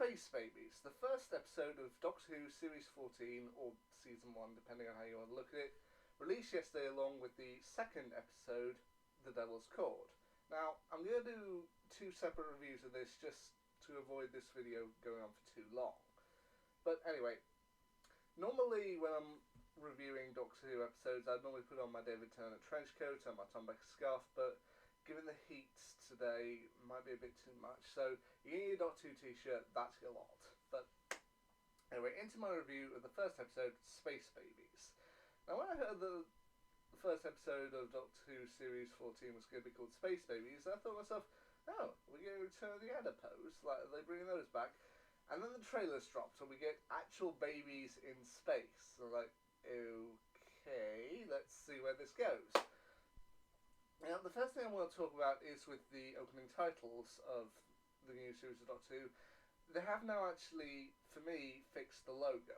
Space Babies, the first episode of Doctor Who Series 14, or Season 1, depending on how you want to look at it, released yesterday along with the second episode, The Devil's Cord. Now, I'm going to do two separate reviews of this just to avoid this video going on for too long. But anyway, normally when I'm reviewing Doctor Who episodes, I'd normally put on my David Tennant trench coat and my Tom Baker scarf, but given the heat today, might be a bit too much. So you need a Doctor Who t-shirt, that's a lot. But anyway, into my review of the first episode, Space Babies. Now when I heard the first episode of Doctor Who Series 14 was going to be called Space Babies, I thought to myself, oh, we're going to return the adipose, like, are they bringing those back? And then the trailers dropped and we get actual babies in space. So like, okay, let's see where this goes. Now, the first thing I want to talk about is with the opening titles of the new series of Doctor Who. They have now actually, for me, fixed the logo.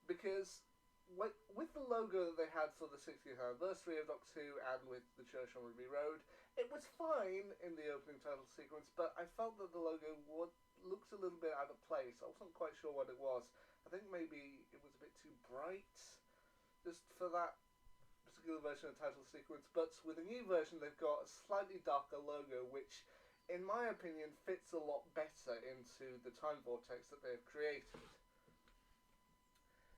Because with the logo that they had for the 60th anniversary of Doctor Who and with the church on Ruby Road, it was fine in the opening title sequence, but I felt that the logo looked a little bit out of place. I wasn't quite sure what it was. I think maybe it was a bit too bright just for that particular version of the title sequence, but with the new version they've got a slightly darker logo which, in my opinion, fits a lot better into the time vortex that they've created.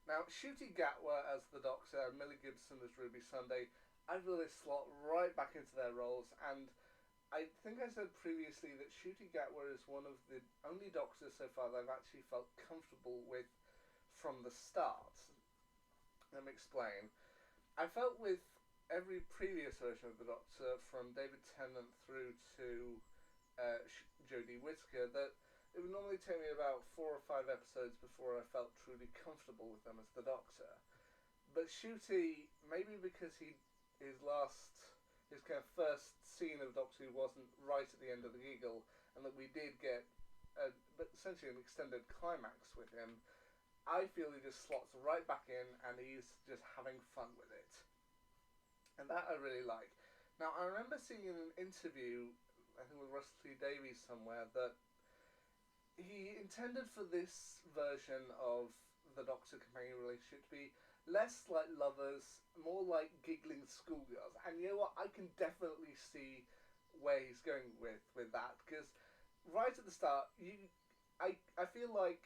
Now, Ncuti Gatwa as the Doctor and Millie Gibson as Ruby Sunday, I feel they slot right back into their roles, and I think I said previously that Ncuti Gatwa is one of the only Doctors so far that I've actually felt comfortable with from the start. Let me explain. I felt with every previous version of the Doctor, from David Tennant through to Jodie Whittaker, that it would normally take me about 4 or 5 episodes before I felt truly comfortable with them as the Doctor. But Ncuti, maybe because his kind of first scene of Doctor Who wasn't right at the end of the giggle, and that we did get essentially an extended climax with him, I feel he just slots right back in and he's just having fun with it. And that I really like. Now, I remember seeing in an interview, I think with Russell T Davies somewhere, that he intended for this version of the Doctor-companion relationship to be less like lovers, more like giggling schoolgirls. And you know what? I can definitely see where he's going with that. Because right at the start, I feel like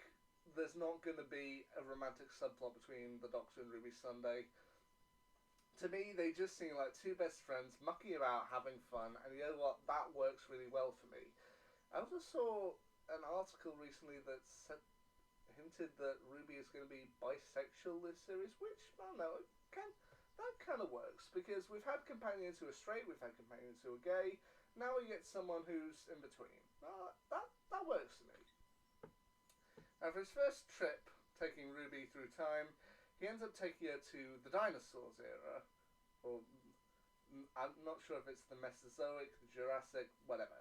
there's not going to be a romantic subplot between the Doctor and Ruby Sunday. To me, they just seem like two best friends mucking about, having fun, and you know what? That works really well for me. I also saw an article recently that hinted that Ruby is going to be bisexual this series, which, I don't know, that kind of works, because we've had companions who are straight, we've had companions who are gay, now we get someone who's in between. That works for me. Now, for his first trip, taking Ruby through time, he ends up taking her to the dinosaurs era, or I'm not sure if it's the Mesozoic, the Jurassic, whatever.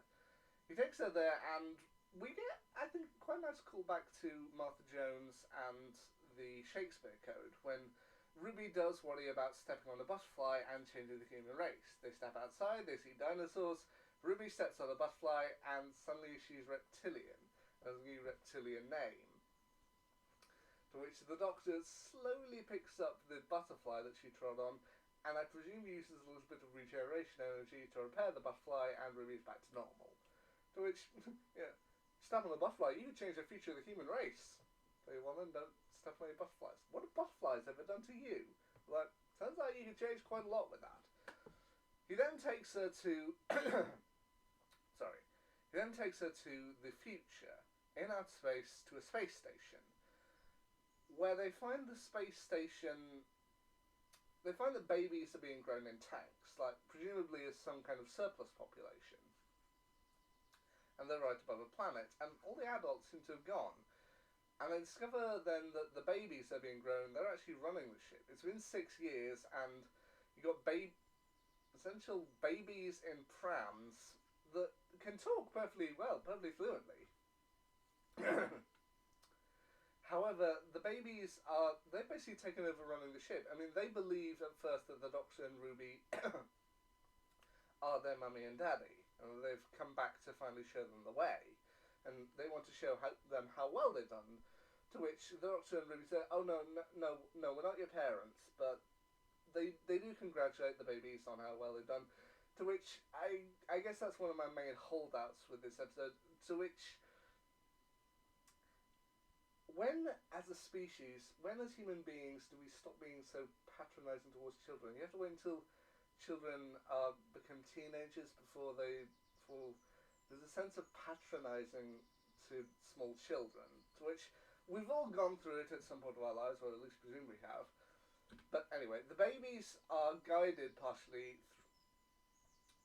He takes her there, and we get, I think, quite a nice callback to Martha Jones and the Shakespeare Code, when Ruby does worry about stepping on a butterfly and changing the human race. They step outside, they see dinosaurs, Ruby steps on a butterfly, and suddenly she's reptilian, has a new reptilian name. To which the Doctor slowly picks up the butterfly that she trod on, and I presume uses a little bit of regeneration energy to repair the butterfly, and Ruby's back to normal. To which, yeah, step on the butterfly, you could change the future of the human race. So you want them, don't step on any butterflies. What have butterflies ever done to you? Like, turns out you can change quite a lot with that. He then takes her to He then takes her to the future, in outer space, to a space station, where they find the space station. They find that babies are being grown in tanks, like presumably as some kind of surplus population. And they're right above a planet, and all the adults seem to have gone. And they discover then that the babies that are being grown, they're actually running the ship. It's been 6 years, and you got essential babies in prams that can talk perfectly well, perfectly fluently. However, the babies they've basically taken over running the ship. I mean, they believed at first that the Doctor and Ruby are their mummy and daddy, and they've come back to finally show them the way. and they want to show them how well they've done. To which the Doctor and Ruby say, "Oh no, no, no, no, we're not your parents," but they do congratulate the babies on how well they've done. To which I guess that's one of my main holdouts with this episode. To which, when as a species, when as human beings do we stop being so patronising towards children? You have to wait until children become teenagers before there's a sense of patronising to small children, to which we've all gone through it at some point of our lives, or at least presume we have. But anyway, the babies are guided partially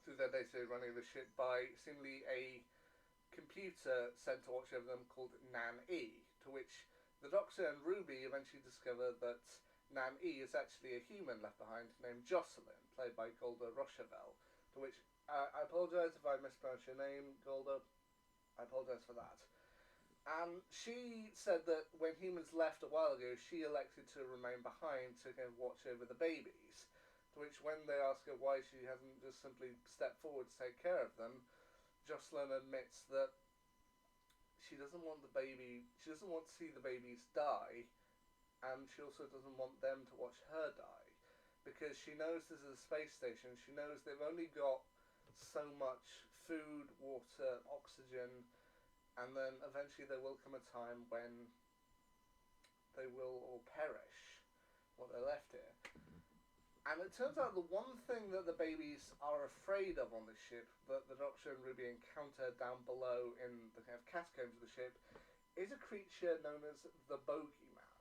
through their day-to-day running of the ship by seemingly a computer sent to watch over them called Nan-E, to which the Doctor and Ruby eventually discover that Nan-E is actually a human left behind named Jocelyn, played by Golda Rochevelle, to which I apologise if I mispronounce your name, Golda. I apologise for that. And she said that when humans left a while ago, she elected to remain behind to kind of watch over the babies. To which, when they ask her why she hasn't just simply stepped forward to take care of them, Jocelyn admits that she doesn't want to see the babies die, and she also doesn't want them to watch her die, because she knows this is a space station. She knows they've only got so much food, water, oxygen, and then eventually there will come a time when they will all perish, what they're left here. And it turns out the one thing that the babies are afraid of on the ship, that the Doctor and Ruby encounter down below in the kind of catacombs of the ship, is a creature known as the Bogeyman.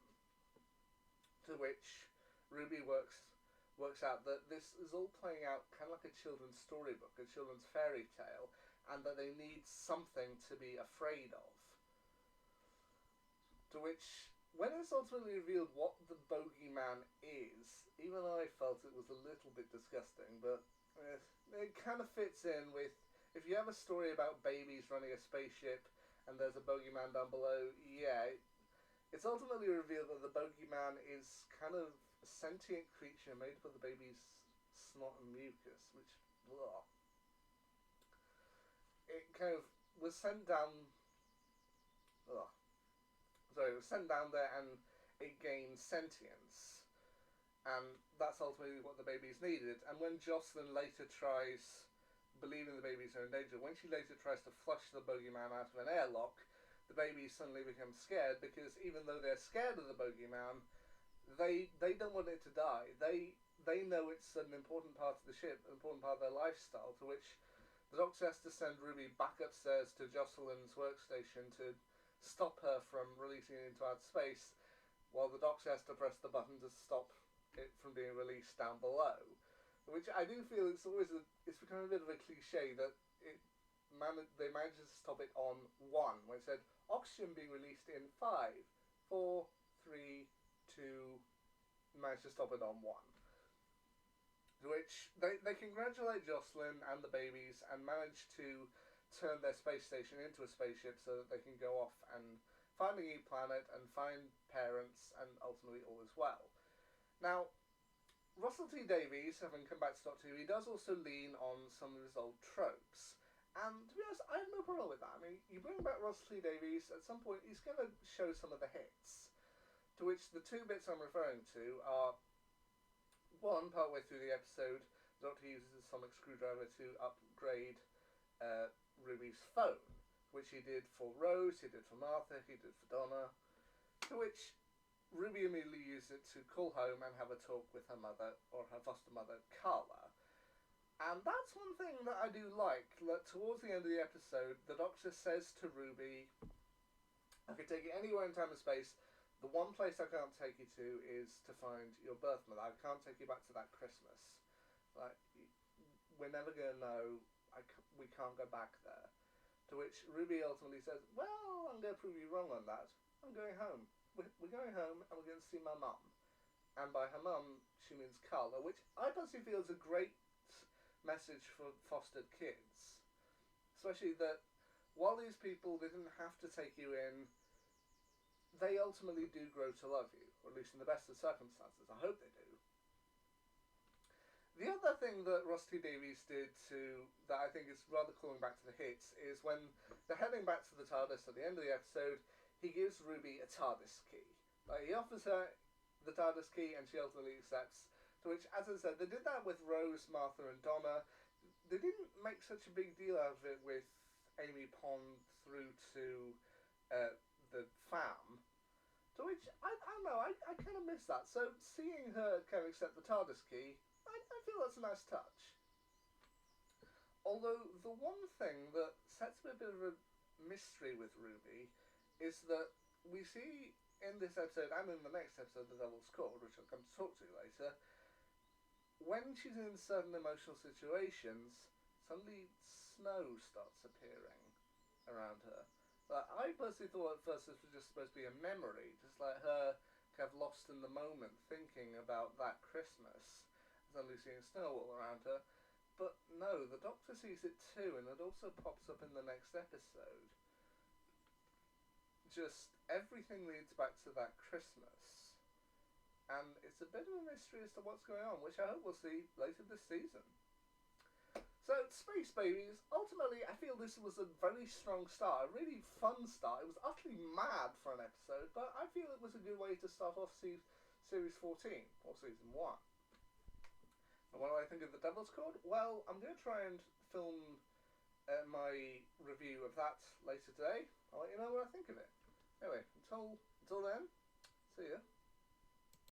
To which Ruby works out that this is all playing out kind of like a children's storybook, a children's fairy tale, and that they need something to be afraid of. To which, when it's ultimately revealed what the Bogeyman is, even I felt it was a little bit disgusting, but it kind of fits in with, if you have a story about babies running a spaceship and there's a Bogeyman down below, yeah, it's ultimately revealed that the Bogeyman is kind of a sentient creature made up of the baby's snot and mucus, which, ugh. It kind of was sent down, it was sent down there and it gained sentience. And that's ultimately what the babies needed. And when Jocelyn later tries, believing the babies are in danger, when she later tries to flush the Bogeyman out of an airlock, the babies suddenly become scared, because even though they're scared of the Bogeyman, they don't want it to die. They know it's an important part of the ship, an important part of their lifestyle, to which the Doctor has to send Ruby back upstairs to Jocelyn's workstation to stop her from releasing it into outer space, while the Doctor has to press the button to stop it from being released down below. Which I do feel it's become a bit of a cliche that they managed to stop it on 1, when it said oxygen being released in 5, 4, 3, 2, managed to stop it on 1. To which they congratulate Jocelyn and the babies and manage to turn their space station into a spaceship so that they can go off and find a new planet and find parents, and ultimately all is well. Now, Russell T Davies, having come back to Doctor Who, he does also lean on some of his old tropes. And to be honest, I have no problem with that. I mean, you bring back Russell T Davies, at some point he's going to show some of the hits. To which the two bits I'm referring to are, one, partway through the episode, the Doctor uses a sonic screwdriver to upgrade Ruby's phone, which he did for Rose, he did for Martha, he did for Donna. To which Ruby immediately used it to call home and have a talk with her mother, or her foster mother, Carla. And that's one thing that I do like, that towards the end of the episode, the Doctor says to Ruby, I can take you anywhere in time and space, the one place I can't take you to is to find your birth mother. I can't take you back to that Christmas. Like, we're never going to know, we can't go back there. To which Ruby ultimately says, well, I'm going to prove you wrong on that. I'm going home. We're going home and we're going to see my mum. And by her mum, she means Carla, which I personally feel is a great message for fostered kids. Especially that while these people didn't have to take you in, they ultimately do grow to love you, or at least in the best of circumstances. I hope they do. The other thing that Ross T. Davies did that I think is rather calling back to the hits is when they're heading back to the TARDIS at the end of the episode, he gives Ruby a TARDIS key. Like, he offers her the TARDIS key and she ultimately accepts. To which, as I said, they did that with Rose, Martha, and Donna. They didn't make such a big deal out of it with Amy Pond through to the fam. To which, I don't know, I kind of miss that. So seeing her kind of accept the TARDIS key, I feel that's a nice touch. Although the one thing that sets me a bit of a mystery with Ruby is that we see in this episode and in the next episode, The Devil's Cord, which I'll come to talk to later, when she's in certain emotional situations, suddenly snow starts appearing around her. Like, I personally thought at first this was just supposed to be a memory, just like her kind of lost in the moment, thinking about that Christmas, suddenly seeing snow all around her. But no, the Doctor sees it too, and it also pops up in the next episode. Just everything leads back to that Christmas. And it's a bit of a mystery as to what's going on, which I hope we'll see later this season. So, Space Babies, ultimately I feel this was a very strong start, a really fun start. It was utterly mad for an episode, but I feel it was a good way to start off Series 14, or Season 1. And what do I think of The Devil's Cord? Well, I'm going to try and film my review of that later today. I'll let you know what I think of it. Anyway, until then,